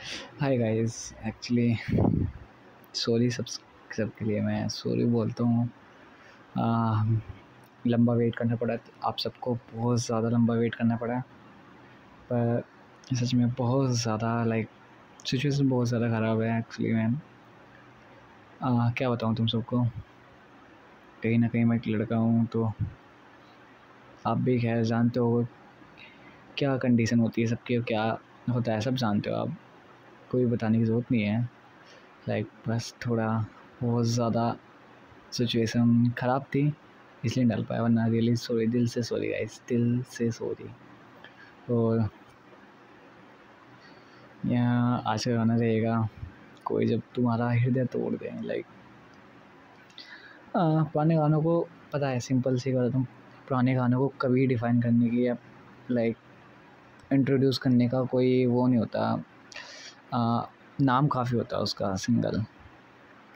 Hi guys, actually sorry सबके लिए मैं सॉरी बोलता हूँ। आ, लंबा वेट करना पड़ा, आप सबको बहुत ज़्यादा लंबा वेट करना पड़ा। पर सच में बहुत ज़्यादा सिचुएशन बहुत ज़्यादा ख़राब है एक्चुअली मैन। क्या बताऊँ तुम सबको, कहीं ना कहीं मैं एक लड़का हूँ, तो आप भी खैर जानते हो क्या कंडीशन होती है सबकी, क्या होता है सब जानते हो आप, कोई बताने की ज़रूरत नहीं है। बस थोड़ा बहुत ज़्यादा सिचुएशन ख़राब थी इसलिए डल पाया, वरना रियली सॉरी, दिल से सॉरी गाइस, दिल से सॉरी। और यहाँ आज का गाना रहेगा, कोई जब तुम्हारा हृदय तोड़ दे। पुराने गानों को पता है, सिंपल सी बात तुम, पुराने गानों को कभी डिफ़ाइन करने की या इंट्रोड्यूस करने का कोई वो नहीं होता। नाम काफ़ी होता है उसका, सिंगल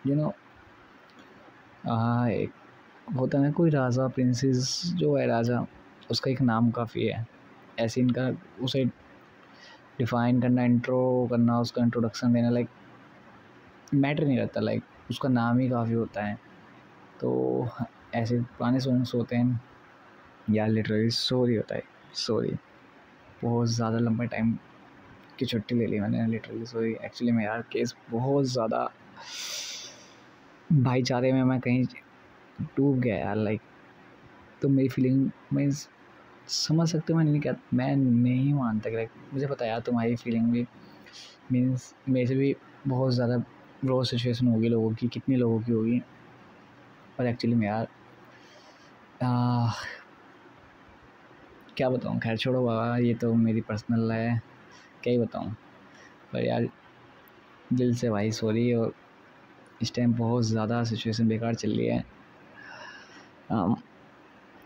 यू नो। एक होता है ना, कोई राजा प्रिंसेस जो है राजा, उसका एक नाम काफ़ी है। ऐसे इनका उसे डिफ़ाइन करना, इंट्रो करना, उसका इंट्रोडक्शन देना मैटर नहीं करता, उसका नाम ही काफ़ी होता है। तो ऐसे पुराने सॉन्ग्स होते हैं यार, लिटरली सॉरी होता है, सॉरी। बहुत ज़्यादा लंबा टाइम की छुट्टी ले ली मैंने, लिटरली सॉरी। एक्चुअली में यार केस बहुत ज़्यादा भाईचारे में मैं कहीं डूब गया यार। तो मेरी फीलिंग मैं समझ सकते हो, मैं नहीं मानता कि मुझे पता है यार तुम्हारी फीलिंग भी मीन्स मेरे से भी बहुत ज़्यादा रो सिचुएशन होगी लोगों की, कितनी लोगों की होगी। पर एक्चुअली में यार क्या बताऊँ, खैर छोड़ो बाबा, ये तो मेरी पर्सनल है, क्या ही बताऊँ। पर यार दिल से भाई सॉरी। और इस टाइम बहुत ज़्यादा सिचुएशन बेकार चल रही है।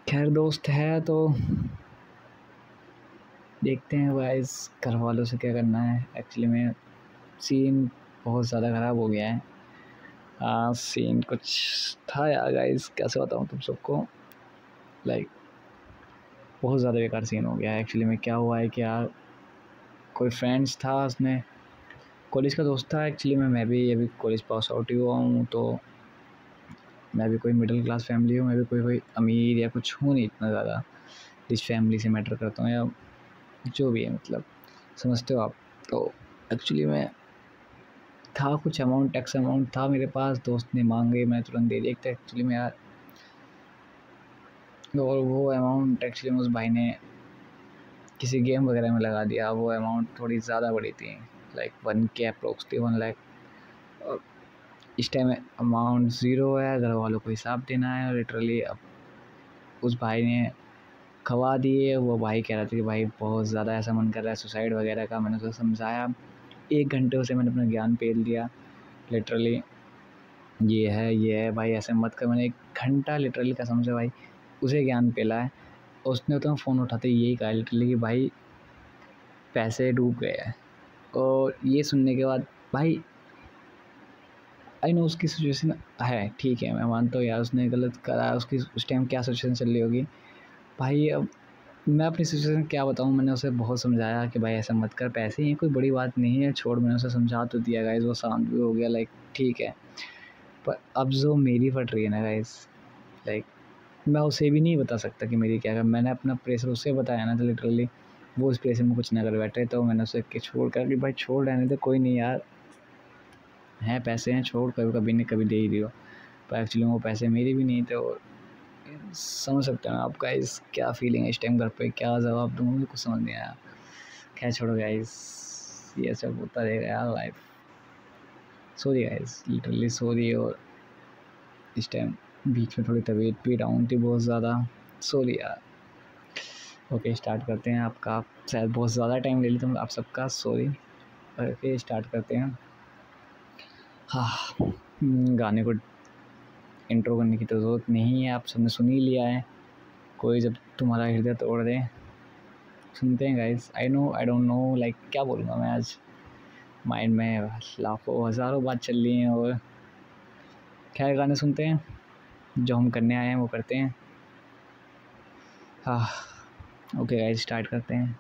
खैर दोस्त है तो देखते हैं गाइस, घर वालों से क्या करना है। एक्चुअली में सीन बहुत ज़्यादा ख़राब हो गया है। सीन कुछ था यार गाइस, कैसे बताऊँ तुम सबको, बहुत ज़्यादा बेकार सीन हो गया है। एक्चुअली में क्या हुआ है कि यार कोई फ्रेंड्स था, उसने कॉलेज का दोस्त था। एक्चुअली में मैं भी अभी कॉलेज पास आउट ही हुआ हूँ, तो मैं भी कोई मिडिल क्लास फैमिली हूँ, मैं भी कोई अमीर या कुछ हूँ नहीं इतना ज़्यादा, जिस फैमिली से मैटर करता हूँ या जो भी है, मतलब समझते हो आप। तो एक्चुअली में था कुछ अमाउंट, टैक्स अमाउंट था मेरे पास, दोस्त ने मांगे, मैं तुरंत दे दिया था एक्चुअली में यार। और वो अमाउंट एक्चुअली में उस भाई ने किसी गेम वगैरह में लगा दिया। वो अमाउंट थोड़ी ज़्यादा बड़ी थी, 1K अप्रोक्स थी, 1 लाख। और इस टाइम अमाउंट ज़ीरो है, घर वालों को हिसाब देना है। और लिटरली अब उस भाई ने खवा दिए। वो भाई कह रहा था कि भाई बहुत ज़्यादा ऐसा मन कर रहा है सुसाइड वगैरह का। मैंने उसे समझाया, 1 घंटे उसे मैंने अपना ज्ञान पेल दिया लिटरली, ये है भाई, ऐसे मत कर। मैंने 1 घंटा लिटरली कसम से भाई उसे ज्ञान पेला है। उसने तो फ़ोन उठाते यही कहा लिटरली कि भाई पैसे डूब गए हैं। और ये सुनने के बाद भाई, आई नो उसकी सिचुएशन है, ठीक है, मैं मानता हूँ यार उसने गलत करा, उसकी उस टाइम क्या सिचुएशन चल रही होगी भाई। अब मैं अपनी सिचुएशन क्या बताऊँ, मैंने उसे बहुत समझाया कि भाई ऐसा मत कर, पैसे ही कोई बड़ी बात नहीं है, छोड़। मैंने उसे समझा तो दिया गाइस, वो शांत भी हो गया, ठीक है। पर अब जो मेरी फट रही है ना गाइस, मैं उसे भी नहीं बता सकता कि मेरी क्या कर। मैंने अपना प्रेशर उसे बताया ना, तो लिटरली वो इस प्रेशर में कुछ ना कर बैठे। तो मैंने उसे के छोड़ कर कि भाई छोड़ रहने दे, कोई नहीं यार, हैं पैसे हैं, छोड़, कभी कभी नहीं कभी दे ही दियो। पर एक्चुअली वो पैसे मेरे भी नहीं थे। और समझ सकते हैं आपका इस क्या फीलिंग है इस टाइम, घर पे क्या जवाब दूँ, मुझे कुछ समझ नहीं आया। खैर छोड़ो गाइस, ये सब होता रहेगा यार, life. Sorry guys, literally sorry. और इस टाइम बीच में थोड़ी तबीयत भी डाउन थी बहुत ज़्यादा, सॉरी यार। ओके स्टार्ट करते हैं। आपका शायद बहुत ज़्यादा टाइम ले लिया, तो आप सबका सॉरी। ओके स्टार्ट करते हैं। हाँ, गाने को इंट्रो करने की तो ज़रूरत नहीं है, आप सबने सुन ही लिया है। कोई जब तुम्हारा हृदय तोड़ दे, सुनते हैं गाइस। आई डोंट नो क्या बोलूँगा मैं आज, माइंड में लाखों हज़ारों बात चल रही हैं। और खैर गाने सुनते हैं, जो हम करने आए हैं वो करते हैं। हाँ ओके गाइस स्टार्ट करते हैं।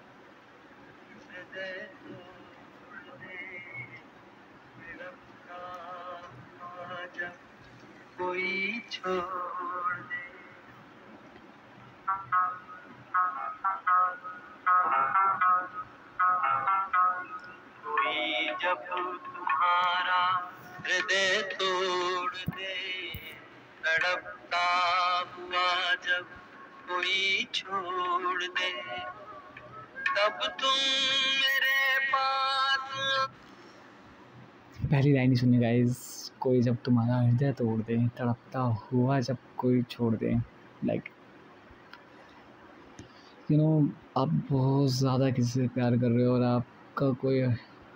छोड़ दे। कोई जब तुम्हारा हृदय तोड़ दे, तड़पता हुआ जब कोई छोड़ दे, तब तुम मेरे पास। पहली लाइन ही सुनिए गाइस। कोई जब तुम्हारा हृदय तोड़ दे, तड़पता हुआ जब कोई छोड़ दे। लाइक आप बहुत ज़्यादा किसी से प्यार कर रहे हो और आपका कोई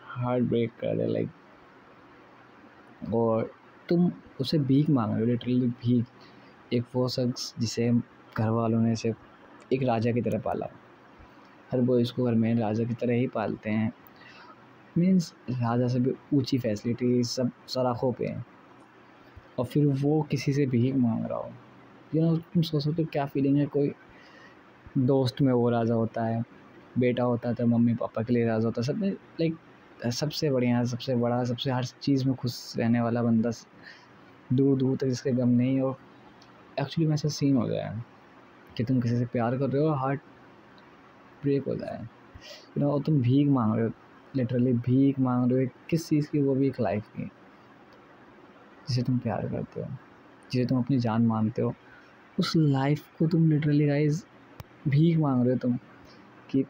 हार्ट ब्रेक कर दे, लाइक, और तुम उसे भीख मांग रहे हो, लिटरली भीख। एक वो शख्स जिसे घर वालों ने सिर्फ एक राजा की तरह पाला। हर बॉयज़ को घर में राजा की तरह ही पालते हैं, मीन्स राजा से भी ऊंची फैसिलिटी सब सराखों पे हैं, और फिर वो किसी से भीख मांग रहा हो। तुम सोच सकते हो क्या फीलिंग है। कोई दोस्त में वो राजा होता है, बेटा होता है तो मम्मी पापा के लिए राजा होता है, सब में लाइक सबसे बढ़िया, सबसे बड़ा, सबसे हर चीज़ में खुश रहने वाला बंदा, दूर दूर तक जिसके गम नहीं। और एक्चुअली में ऐसा सीन हो गया है कि तुम किसी से प्यार कर रहे हो, हार्ट ब्रेक हो जाए, और तुम भीख मांग रहे हो, लिटरली भीख मांग रहे हो। किस चीज़ की? वो भी एक लाइफ की, जिसे तुम प्यार करते हो, जिसे तुम अपनी जान मानते हो, उस लाइफ को तुम लिटरली गाइज भीख मांग रहे हो तुम कि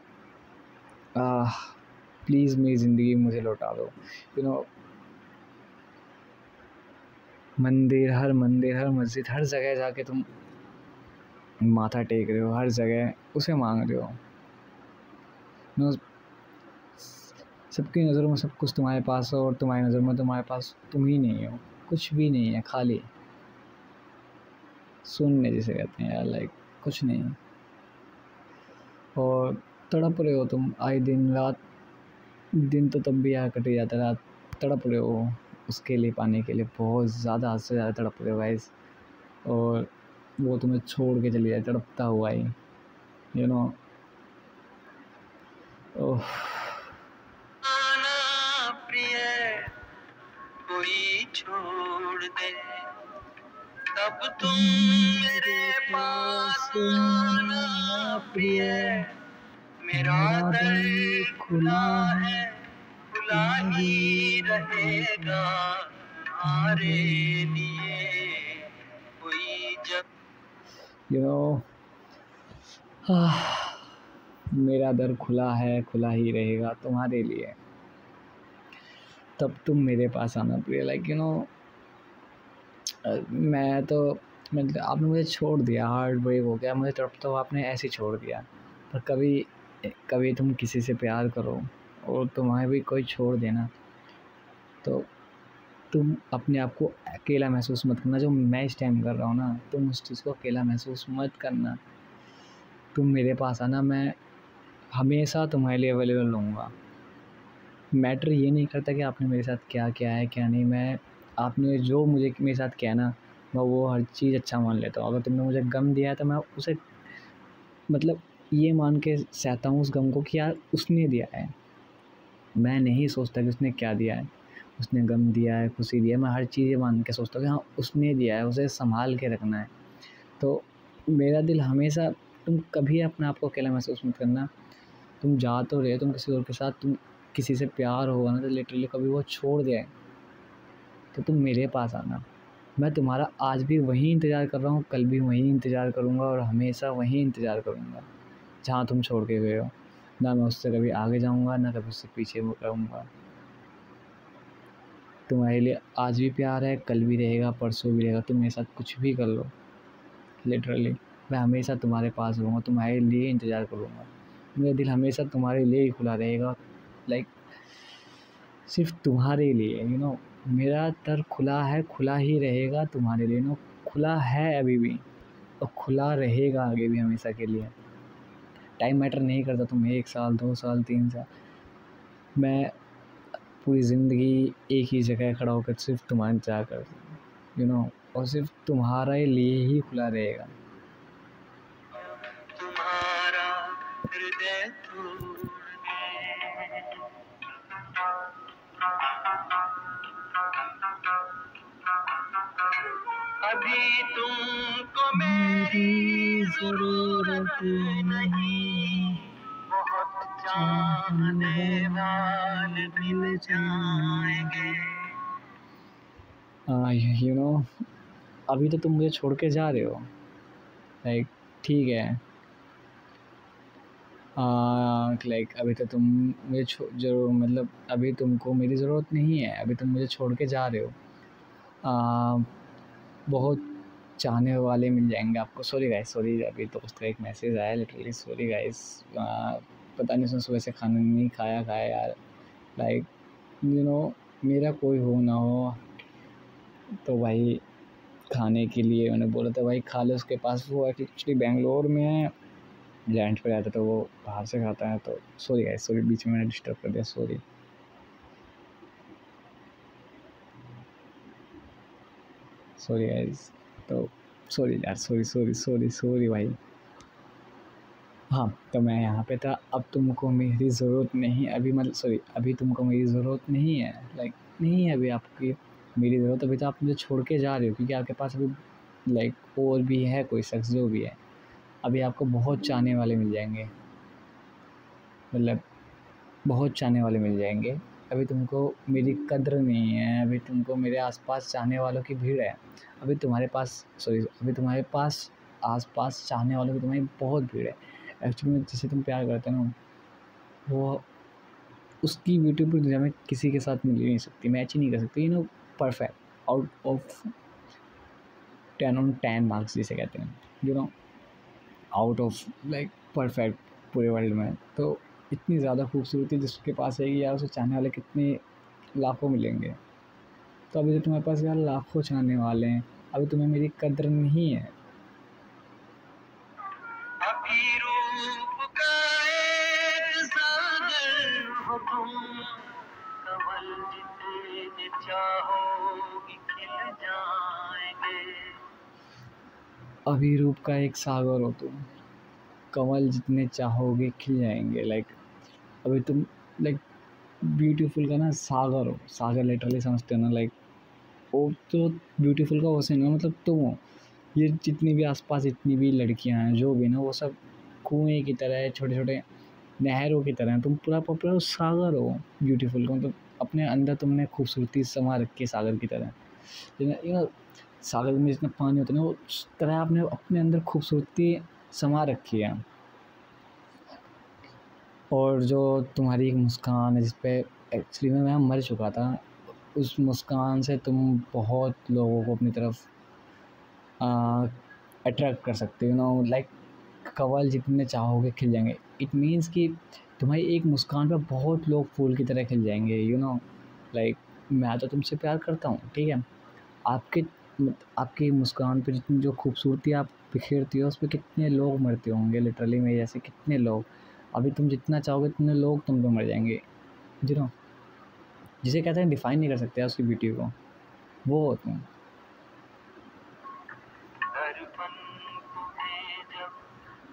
प्लीज़ मेरी ज़िंदगी मुझे लौटा दो। मंदिर हर मस्जिद, हर जगह जाके तुम माथा टेक रहे हो, हर जगह उसे मांग रहे हो। सबकी नज़रों में सब कुछ तुम्हारे पास हो, और तुम्हारी नज़र में तुम्हारे पास तुम ही नहीं हो, कुछ भी नहीं है, खाली शून्य जिसे कहते हैं यार, लाइक कुछ नहीं। और तड़प रहे हो तुम आए दिन रात, दिन तो तब भी यार कट ही जाता है, रात तड़प रहे हो उसके लिए, पाने के लिए बहुत ज़्यादा, हद से ज़्यादा तड़प रहे हो गाइस। और वो तुम्हें छोड़ के चली जाए तड़पता हुआ ही, ओह। प्रिय कोई छोड़ दे, तब तुम मेरे पास आना प्रिय। मेरा दिल खुला है, खुला ही रहेगा तुम्हारे लिए। कोई जब मेरा दर खुला है, खुला ही रहेगा तुम्हारे लिए, तब तुम मेरे पास आना प्रिय। लाइक मैं तो, मतलब आपने मुझे छोड़ दिया, हार्ट ब्रेक हो गया मुझे, तब तो आपने ऐसे छोड़ दिया। पर कभी कभी तुम किसी से प्यार करो और तुम्हें भी कोई छोड़ देना, तो तुम अपने आप को अकेला महसूस मत करना। जो मैं इस टाइम कर रहा हूँ ना, तुम उस चीज़ को अकेला महसूस मत करना। तुम मेरे पास आना, मैं हमेशा तुम्हारे लिए अवेलेबल रहूँगा। मैटर ये नहीं करता कि आपने मेरे साथ क्या किया है क्या नहीं, मैं आपने जो मुझे मेरे साथ किया ना, मैं वो हर चीज़ अच्छा मान लेता हूँ। अगर तुमने मुझे गम दिया है तो मैं उसे मतलब ये मान के सहता हूँ उस गम को कि यार उसने दिया है। मैं नहीं सोचता कि उसने क्या दिया है, उसने गम दिया है, खुशी दिया है, मैं हर चीज़ ये मान के सोचता हूँ कि हाँ उसने दिया है, उसे संभाल के रखना है। तो मेरा दिल हमेशा, तुम कभी अपने आप को अकेला महसूस मत करना। तुम जा तो रहे, तुम किसी और के साथ, तुम किसी से प्यार होगा ना तो लिटरली कभी वो छोड़ दे तो तुम मेरे पास आना। मैं तुम्हारा आज भी वहीं इंतज़ार कर रहा हूँ, कल भी वहीं इंतज़ार करूँगा, और हमेशा वहीं इंतज़ार करूँगा जहाँ तुम छोड़ के गए हो। ना मैं उससे कभी आगे जाऊँगा, ना कभी उससे पीछे रहूँगा। तुम्हारे लिए आज भी प्यार है, कल भी रहेगा, परसों भी रहेगा। तुम मेरे साथ कुछ भी कर लो, लिटरली मैं हमेशा तुम्हारे पास रहूँगा, तुम्हारे लिए इंतज़ार करूँगा। मेरा दिल हमेशा तुम्हारे लिए ही खुला रहेगा, लाइक सिर्फ तुम्हारे लिए। मेरा दर खुला है, खुला ही रहेगा तुम्हारे लिए। खुला है अभी भी, और खुला रहेगा आगे भी हमेशा के लिए। टाइम मैटर नहीं करता, तुम 1 साल 2 साल 3 साल, मैं पूरी ज़िंदगी एक ही जगह खड़ा होकर सिर्फ तुम्हारा इंतज़ार करता हूँ, और सिर्फ तुम्हारे लिए ही खुला रहेगा। तुम्हारा हृदय तोड़ दे, अभी तुमको मेरी जरूरत नहीं, बहुत चाहने वाले मिल जाएंगे। यू नो अभी तो तुम मुझे छोड़ के जा रहे हो, लाइक ठीक है, लाइक अभी तो तुम मुझे जरूर मतलब अभी तुमको मेरी ज़रूरत नहीं है, अभी तुम मुझे छोड़ के जा रहे हो। बहुत चाहने वाले मिल जाएंगे आपको। सॉरी गाइस, सॉरी, अभी दोस्त का एक मैसेज आया, लिटरली सॉरी गाइस। पता नहीं, उसने सुबह से खाना नहीं खाया यार। लाइक मेरा कोई हो ना हो तो भाई खाने के लिए मैंने बोला था भाई खा ले उसके पास, वो एक्चुअली बेंगलोर में है, लैंड पे रहता, तो वो बाहर से खाता है। तो सॉरी गाइस, सॉरी, बीच में मैंने डिस्टर्ब कर दिया, सॉरी गाइस। तो सॉरी यार, सॉरी भाई। हाँ, तो मैं यहाँ पे था। अब तुमको मेरी ज़रूरत नहीं, अभी मतलब सॉरी, अभी तुमको मेरी ज़रूरत नहीं है, लाइक नहीं है अभी आपकी मेरी ज़रूरत। अभी तो आप मुझे छोड़ के जा रहे हो, क्योंकि आपके पास अभी लाइक और भी है कोई शख्स जो भी है। अभी आपको बहुत चाहने वाले मिल जाएंगे, मतलब बहुत चाहने वाले मिल जाएंगे। अभी तुमको मेरी कद्र नहीं है, अभी तुमको मेरे आसपास चाहने वालों की भीड़ है। अभी तुम्हारे पास अभी तुम्हारे पास आसपास चाहने वालों की तुम्हारी बहुत भीड़ है। एक्चुअली में जिसे तुम प्यार करते हो ना, वो उसकी ब्यूटी पूरी दुनिया में किसी के साथ मिल ही नहीं सकती, मैच ही नहीं कर सकती। Perfect, out of 10 on 10 marks जिसे कहते हैं, आउट ऑफ लाइक परफेक्ट पूरे वर्ल्ड में। तो इतनी ज़्यादा खूबसूरती जिसके पास है कि यार उसे चाहने वाले कितने लाखों मिलेंगे। तो अभी तो तुम्हारे पास यार लाखों चाहने वाले हैं, अभी तुम्हें मेरी कद्र नहीं है। अभी रूप का एक सागर हो तुम, कमल जितने चाहोगे खिल जाएंगे। अभी रूप का एक सागर हो तुम, कमल जितने चाहोगे खिल जाएंगे। लाइक अभी तुम लाइक ब्यूटीफुल का ना सागर हो, सागर लिटरली समझते हो ना, लाइक वो तो ब्यूटीफुल का ओशन है, मतलब तुम हो। ये जितनी भी आसपास जितनी भी लड़कियां हैं जो भी ना, वो सब कुएं की तरह है, छोटे छोटे नहरों की तरह है। तुम पूरा सागर हो ब्यूटीफुल का, मतलब अपने अंदर तुमने खूबसूरती समा रखी है सागर की तरह। सागर में जितना पानी होता है ना, वो उस तरह आपने अपने अंदर खूबसूरती समा रखी है। और जो तुम्हारी एक मुस्कान है जिस पे एक्चुअली में मैं मर चुका था, उस मुस्कान से तुम बहुत लोगों को अपनी तरफ अट्रैक्ट कर सकते हो। लाइक कवल जितने चाहोगे खिल जाएंगे। इट मीन्स कि तुम्हारी एक मुस्कान पे बहुत लोग फूल की तरह खिल जाएंगे। लाइक मैं तो तुमसे प्यार करता हूँ, ठीक है, आपकी मुस्कान पे जितनी जो खूबसूरती आप बिखेरती हो, उस पर कितने लोग मरते होंगे, लिटरली मेरे जैसे कितने लोग। अभी तुम जितना चाहोगे उतने लोग तुम पे मर जाएंगे। जिसे कहते हैं डिफाइन नहीं कर सकते उसकी ब्यूटी को, वो हो तुम। दर्पण तुम्हें जब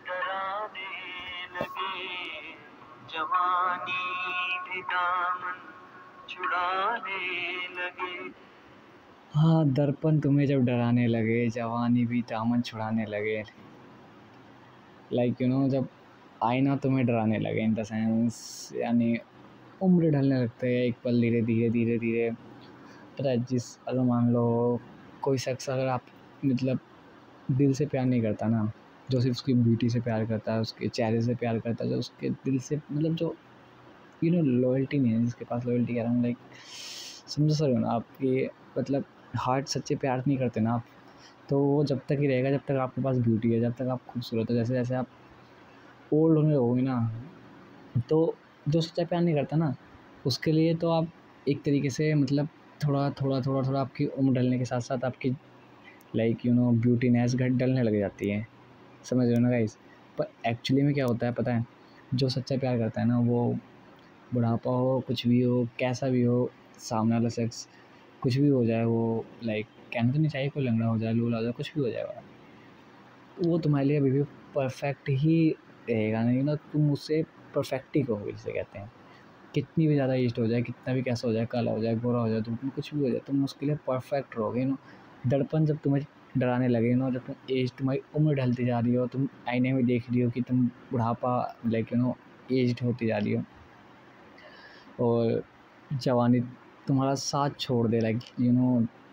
डराने लगे, जवानी भी दामन छुड़ाने लगे। हाँ, दर्पण तुम्हें जब डराने लगे, जवानी भी दामन छुड़ाने लगे। लाइक जब आईना तुम्हें डराने लगे, इन द सेंस यानी उम्र ढलने लगते हैं एक पल, धीरे धीरे धीरे धीरे। पता है, अगर मान लो कोई शख्स अगर आप मतलब दिल से प्यार नहीं करता ना, जो सिर्फ उसकी ब्यूटी से प्यार करता है, उसके चेहरे से प्यार करता है, जो उसके दिल से मतलब जो लॉयल्टी नहीं है, जिसके पास लॉयल्टी कह रहा हूँ, लाइक समझो सर ना आपके मतलब हार्ट सच्चे प्यार नहीं करते ना आप, तो वो जब तक ही रहेगा जब तक आपके पास ब्यूटी है, जब तक आप खूबसूरत हो। जैसे जैसे आप ओल्ड होने लगोगे ना, तो जो सच्चा प्यार नहीं करता ना, उसके लिए तो आप एक तरीके से मतलब थोड़ा आपकी उम्र ढलने के साथ साथ आपकी लाइक ब्यूटीनेस ढलने लग जाती है। समझ रहे हो ना गाइस। पर एक्चुअली में क्या होता है पता है, जो सच्चा प्यार करता है ना, वो बुढ़ापा हो, कुछ भी हो, कैसा भी हो, सामने वाला शख्स कुछ भी हो जाए, वो लाइक कहना तो नहीं चाहिए कोई लंगड़ा हो जाए, लूला हो जाए, कुछ भी हो जाएगा, वो तुम्हारे लिए अभी भी परफेक्ट ही रहेगा। नहीं तुम उससे परफेक्ट ही कहोगे, जिसे कहते हैं। कितनी भी ज़्यादा एज्ड हो जाए, कितना भी कैसा हो जाए, काला हो जाए, गोरा हो जाए, तुम कुछ भी हो जाए, तुम उसके लिए परफेक्ट रहोगे। दर्पण जब तुम्हें डराने लगे जब तुम एज तुम्हारी उम्र ढलती जा रही हो, तुम आईने में देख रही हो कि तुम बुढ़ापा लाइक एज्ड होती जा रही हो और जवानी तुम्हारा साथ छोड़ दे लाइक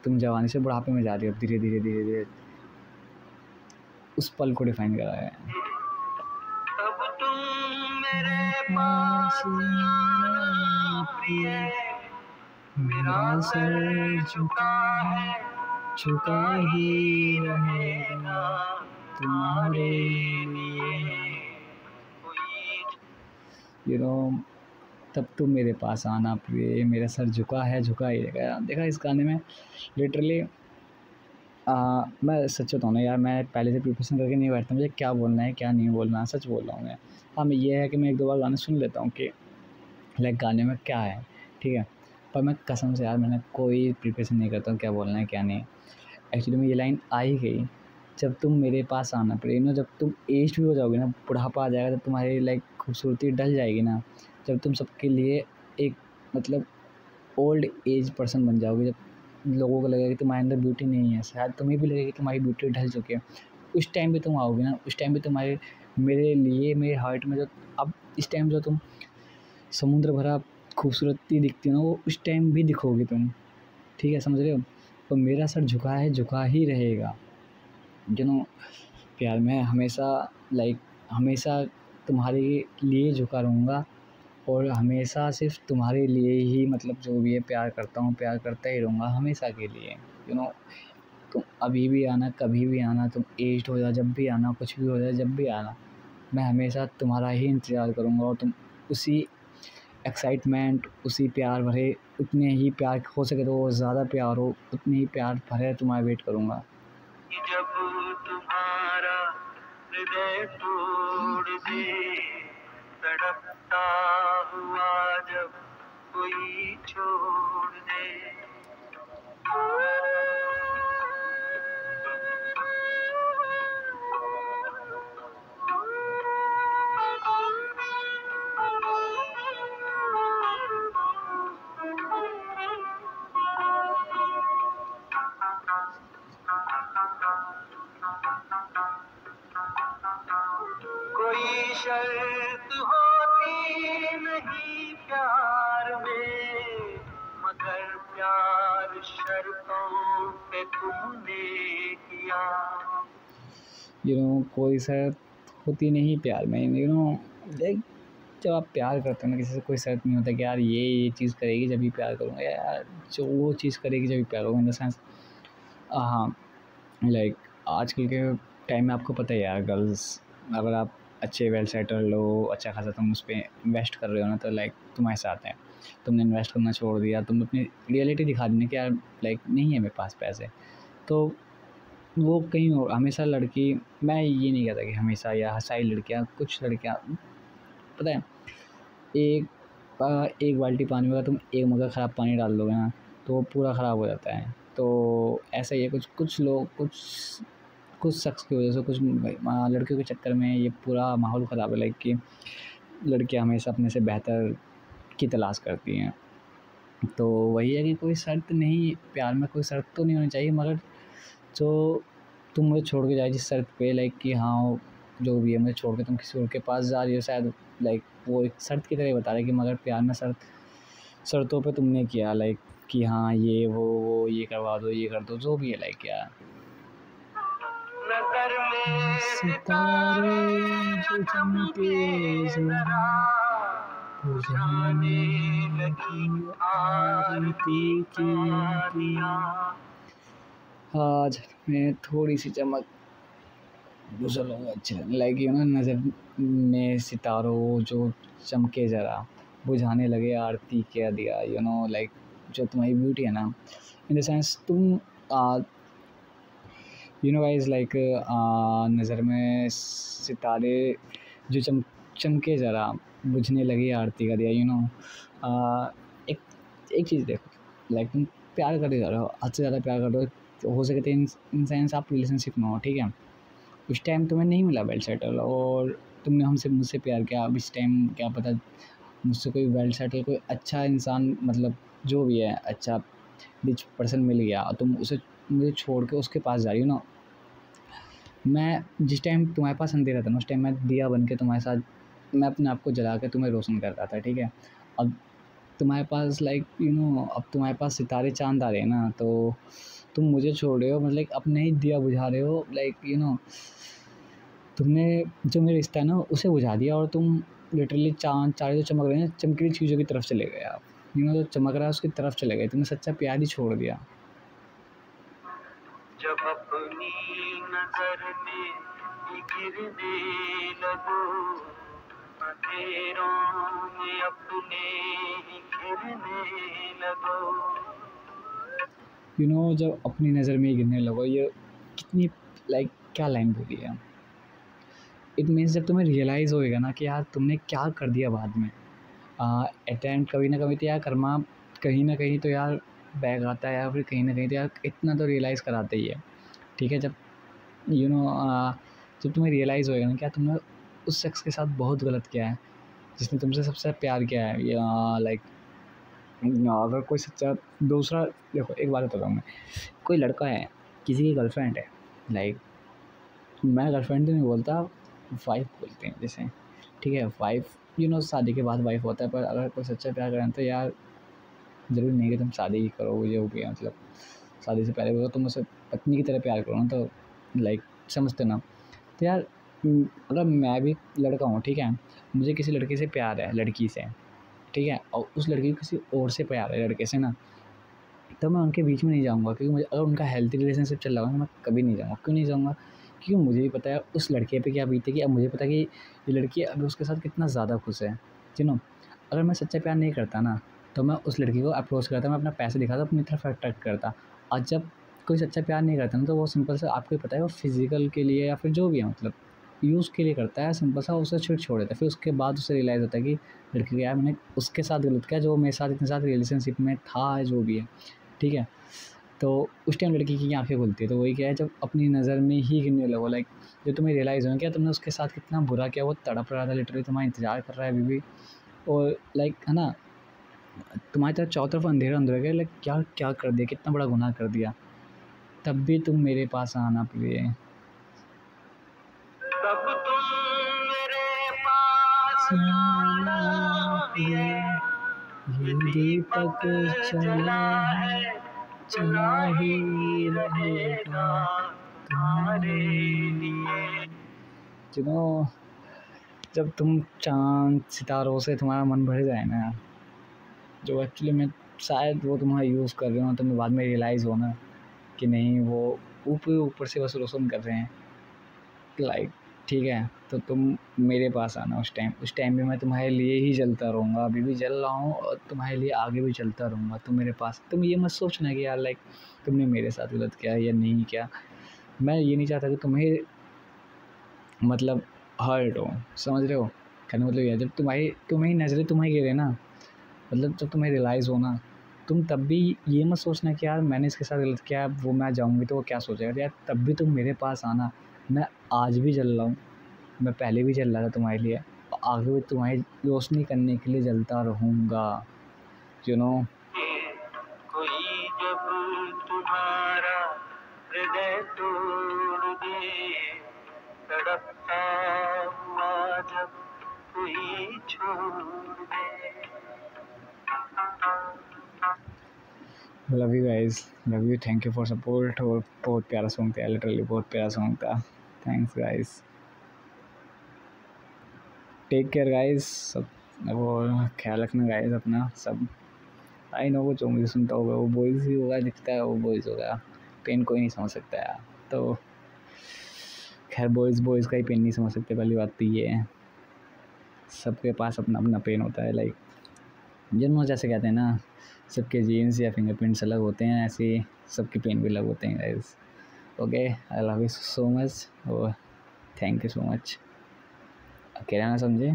तुम जवानी से बुढ़ापे में जा रही हो धीरे धीरे धीरे धीरे, उस पल को डिफाइन करा है। अब तुम मेरे पास आना प्रिय, मेरा सर झुका है, झुका ही रहेगा तुम्हारे लिए। तब तुम मेरे पास आना प्रिय, मेरा सर झुका है, झुका ही रहेगा। देखा इस गाने में लिटरली मैं सच बताऊँ ना यार, मैं पहले से प्रिपरेशन करके नहीं बैठता मुझे क्या बोलना है क्या नहीं बोलना है, सच बोल रहा हूँ मैं। हाँ, मैं ये है कि मैं 1-2 बार गाने सुन लेता हूँ कि लाइक गाने में क्या है, ठीक है, पर मैं कसम से यार मैंने कोई प्रिपरेशन नहीं करता हूँ क्या बोलना है क्या नहीं। एक्चुअली में ये लाइन आ ही गई, जब तुम मेरे पास आना प्रिय, जब तुम एज भी हो जाओगे ना, बुढ़ापा आ जाएगा, जब तुम्हारी लाइक खूबसूरती ढल जाएगी ना, जब तुम सबके लिए एक मतलब ओल्ड एज पर्सन बन जाओगे, जब लोगों को लगेगा कि तुम्हारे अंदर ब्यूटी नहीं है, शायद तुम्हें भी लगेगा कि तुम्हारी ब्यूटी ढल चुकी है, उस टाइम पे तुम आओगे ना, उस टाइम पे तुम्हारे मेरे लिए मेरे हार्ट में जो अब इस टाइम जो तुम समुद्र भरा खूबसूरती दिखती हो ना, वो उस टाइम भी दिखोगे तुम, ठीक है, समझ रहे हो। तो मेरा सर झुका है, झुका ही रहेगा प्यार में हमेशा लाइक हमेशा तुम्हारे लिए झुका रहूँगा और हमेशा सिर्फ तुम्हारे लिए ही मतलब जो भी है प्यार करता हूँ, प्यार करता ही रहूँगा हमेशा के लिए। तुम अभी भी आना, कभी भी आना, तुम एज्ड हो जाओ, जब भी आना, कुछ भी हो जाए, जब भी आना, मैं हमेशा तुम्हारा ही इंतज़ार करूँगा और तुम उसी एक्साइटमेंट, उसी प्यार भरे, उतने ही प्यार हो सके तो वो ज़्यादा प्यार हो, उतने ही प्यार भरे तुम्हारा वेट करूँगा। जब तुम्हारा हृदय तोड़ दे, तड़पता हुआ जब कोई छोड़ दे, कोई शर्त होती नहीं प्यार में, मगर प्यार शर्तों पे तुमने किया। कोई शर्त होती नहीं प्यार में, लाइक जब आप प्यार करते हो ना किसी से, कोई शर्त नहीं होता कि यार ये चीज़ करेगी जब भी प्यार करूँगा, यार जो वो चीज़ करेगी जब भी प्यार करूँगा, इन द सेंस हाँ, लाइक आजकल के टाइम में आपको पता है यार, गर्ल्स अगर आप अच्छे वेल सेटल हो, अच्छा खासा तुम उस पर इन्वेस्ट कर रहे हो ना, तो लाइक तुम्हारे साथ हैं, तुमने इन्वेस्ट करना छोड़ दिया, तुम अपनी रियलिटी दिखा दी कि यार लाइक नहीं है मेरे पास पैसे, तो वो कहीं और हमेशा लड़की, मैं ये नहीं कहता कि हमेशा या सारी लड़कियाँ, कुछ लड़कियाँ पता है एक बाल्टी पानी में तुम एक मग्गा ख़राब पानी डाल दोगे ना तो वो पूरा ख़राब हो जाता है। तो ऐसा ही है, कुछ लोग कुछ शख्स की वजह से, कुछ लड़कियों के चक्कर में ये पूरा माहौल ख़राब है, लाइक कि लड़कियां हमेशा अपने से बेहतर की तलाश करती हैं। तो वही है कि कोई शर्त नहीं, प्यार में कोई शर्त तो नहीं होनी चाहिए, मगर जो तुम मुझे छोड़ के जाए जिस शर्त पे, लाइक कि हाँ जो भी है मुझे छोड़ के तुम किसी और के पास जा रही हो, शायद लाइक वो एक शर्त की तरह बता रहे कि मगर प्यार में शर्तों पे तुमने किया, लाइक कि हाँ ये वो ये करवा दो, ये कर दो, जो भी है, लाइक यार नजर में सितारे जो चमके जरा, बुझाने लगी आरती की दिया। आज मैं थोड़ी सी चमक गुजरूँगा, अच्छा लाइक नज़र में सितारों जो चमके ज़रा, बुझाने लगे आरती क्या दिया, लाइक जो तुम्हारी ब्यूटी है ना, इन द सेंस तुम गाइस लाइक नज़र में सितारे जो चमके ज़रा, बुझने लगी आरती का दिया, एक चीज़ देखो, लाइक तुम प्यार करते जा रहे हो, हद से ज़्यादा प्यार कर रहे हो सके तो इन सेंस आप रिलेशनशिप में हो, ठीक है, उस टाइम तुम्हें नहीं मिला वेल सेटल और तुमने मुझसे प्यार किया, अब इस टाइम क्या पता मुझसे कोई वेल सेटल, कोई अच्छा इंसान, मतलब जो भी है अच्छा रिच पर्सन मिल गया और तुम मुझे छोड़ के उसके पास जा रही हो ना, मैं जिस टाइम तुम्हारे पास अंधेरा था ना, उस टाइम मैं दिया बन के तुम्हारे साथ मैं अपने आप को जला के तुम्हें रोशन कर रहा था, ठीक है। अब तुम्हारे पास अब तुम्हारे पास सितारे चाँद आ रहे हैं ना, तो तुम मुझे छोड़ रहे हो, मतलब अपने ही दिया बुझा रहे हो, तुमने जो मेरा रिश्ता है ना उसे बुझा दिया, और तुम लिटरली चाँद तारे जो चमक रहे हैं, चमकीली चीज़ों की तरफ चले गए आप। जो चमक रहा है उसकी तरफ चले गए, तुमने सच्चा प्यार ही छोड़ दिया। जब अपनी नजर में गिरने लगो, अंधेरों में अपने ही गिरने लगो। जब अपनी नज़र में ही गिरने लगो, ये कितनी क्या लाइन बोली है। इट मीन्स जब तुम्हें रियलाइज़ होएगा ना कि यार तुमने क्या कर दिया बाद में, एट एंड कभी ना कभी तो यार कर्मा कहीं ना कहीं तो यार बैग आता है, या फिर कहीं ना कहीं तो यार इतना तो रियलाइज़ कराता ही है, ठीक है। जब यू नो जब तुम्हें रियलाइज़ होएगा ना क्या तुमने उस शख्स के साथ बहुत गलत किया है, जिसने तुमसे सबसे प्यार किया है, या अगर कोई सच्चा दूसरा, देखो एक बात बताता हूँ मैं, कोई लड़का है, किसी की गर्लफ्रेंड है, मैं गर्लफ्रेंड तो नहीं बोलता, वाइफ बोलते हैं जैसे, ठीक है। वाइफ शादी के बाद वाइफ होता है, पर अगर कोई सच्चा प्यार करें तो यार ज़रूरी नहीं कि तुम शादी ही करो, ये हो गया मतलब शादी से पहले अगर तुम उसे पत्नी की तरह प्यार करो ना, तो समझते ना। तो यार अगर मैं भी लड़का हूँ, ठीक है, मुझे किसी लड़के से प्यार है, लड़की से, ठीक है, और उस लड़की को किसी और से प्यार है, लड़के से ना, तब मैं उनके बीच में नहीं जाऊँगा, क्योंकि मुझे अगर उनका हेल्थी रिलेशनशिप चल रहा होगा ना, मैं कभी नहीं जाऊँगा। क्यों नहीं जाऊँगा? क्योंकि मुझे भी पता है उस लड़के पे क्या बीतेगी। अब मुझे पता है कि ये लड़की अभी उसके साथ कितना ज़्यादा खुश है, अगर मैं सच्चा प्यार नहीं करता ना, तो मैं उस लड़की को अप्रोच करता, मैं अपना पैसे दिखाता, अपनी तरफ अट्रैक्ट करता। और जब कोई सच्चा प्यार नहीं करता ना, तो वो सिंपल सा आपको ही पता है, वो फिज़िकल के लिए या फिर जो भी है यूज़ के लिए करता है, सिंपल सा उसे छोड़ देता है। फिर उसके बाद उसे रियलाइज़ होता है कि लड़की को यार मैंने उसके साथ गलत किया, जो मेरे साथ इतने साथ रिलेशनशिप में था, जो भी है, ठीक है। तो उस टाइम लड़की की आँखें खुलती है, तो वही क्या है, जब अपनी नज़र में ही गिरने लगो, जब तुम्हें रियलाइज़ हो क्या तुमने उसके साथ कितना बुरा किया, वो तड़प रहा था, लिटरली तुम्हारा इंतज़ार कर रहा है अभी भी, और है ना, तुम्हारी तरफ चारों तरफ अंधेरा अंधेरा गया, क्या क्या कर दिया, कितना बड़ा गुनाह कर दिया, तब भी तुम मेरे पास आना प्रिय। तब तुम मेरे पास आना प्रिय, ये दीपक जला है, जला ही रहेगा तुम्हारे लिए। जब तुम चाँद सितारों से तुम्हारा मन भर जाए ना, जो एक्चुअली में शायद वो तुम्हारा यूज़ कर रहे हो, तुम्हें बाद में रियलाइज़ हो ना कि नहीं, वो ऊपर ऊपर से बस रोशन कर रहे हैं, ठीक है, तो तुम मेरे पास आना उस टाइम भी मैं तुम्हारे लिए ही जलता रहूँगा, अभी भी जल रहा हूँ, और तुम्हारे लिए आगे भी चलता रहूँगा। तुम मेरे पास, तुम ये मत सोचना कि यार तुमने मेरे साथ गलत किया या नहीं किया। मैं ये नहीं चाहता कि तुम्हें हर्ट हो, समझ रहे हो? कहने मतलब ये है, जब तुम्हारी नज़रें तुम्हें गिरे ना, जब तुम्हें रियलाइज़ हो ना, तुम तब भी ये मत सोचना कि यार मैंने इसके साथ गलत किया, वो मैं जाऊँगी तो वो क्या सोचेगा। यार तब भी तुम मेरे पास आना, मैं आज भी जल रहा हूँ, मैं पहले भी जल रहा था तुम्हारे लिए, आगे भी तुम्हारी रोशनी करने के लिए जलता रहूँगा। कोई जब तुम्हारा हृदय तोड़ दे, तड़पता हुआ जब कोई छोड़ दे। Love you guys, love you, thank you for support. और बहुत प्यारा सॉन्ग था, लिटरली बहुत प्यारा सॉन्ग था। Thanks guys, take care guys, सब वो ख्याल रखना गाइस अपना सब। आई नो वो जो मुझे सुनता होगा वो बॉयज़ ही होगा, दिखता है वो बॉयज़ होगा, पेन कोई नहीं समझ सकता यार। तो खैर बॉयज़ का ही पेन नहीं समझ सकते, पहली बात तो ये है। सबके पास अपना अपना पेन होता है, जन्म जैसे कहते हैं ना, सबके जीन्स या फिंगरप्रिंट्स अलग होते हैं, ऐसे सबके पेन भी अलग होते हैं guys. Okay, I love you so much, और थैंक यू सो मच। अकेला ना समझे,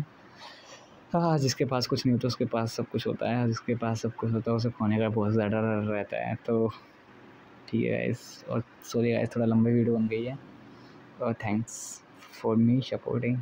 हाँ, जिसके पास कुछ नहीं होता उसके पास सब कुछ होता है, जिसके पास सब कुछ होता है उसे खोने का बहुत ज़्यादा डर रहता है। तो ठीक है गाइस, और सॉरी गाइस थोड़ा लंबी वीडियो बन गई है, और थैंक्स फॉर मी सपोर्टिंग।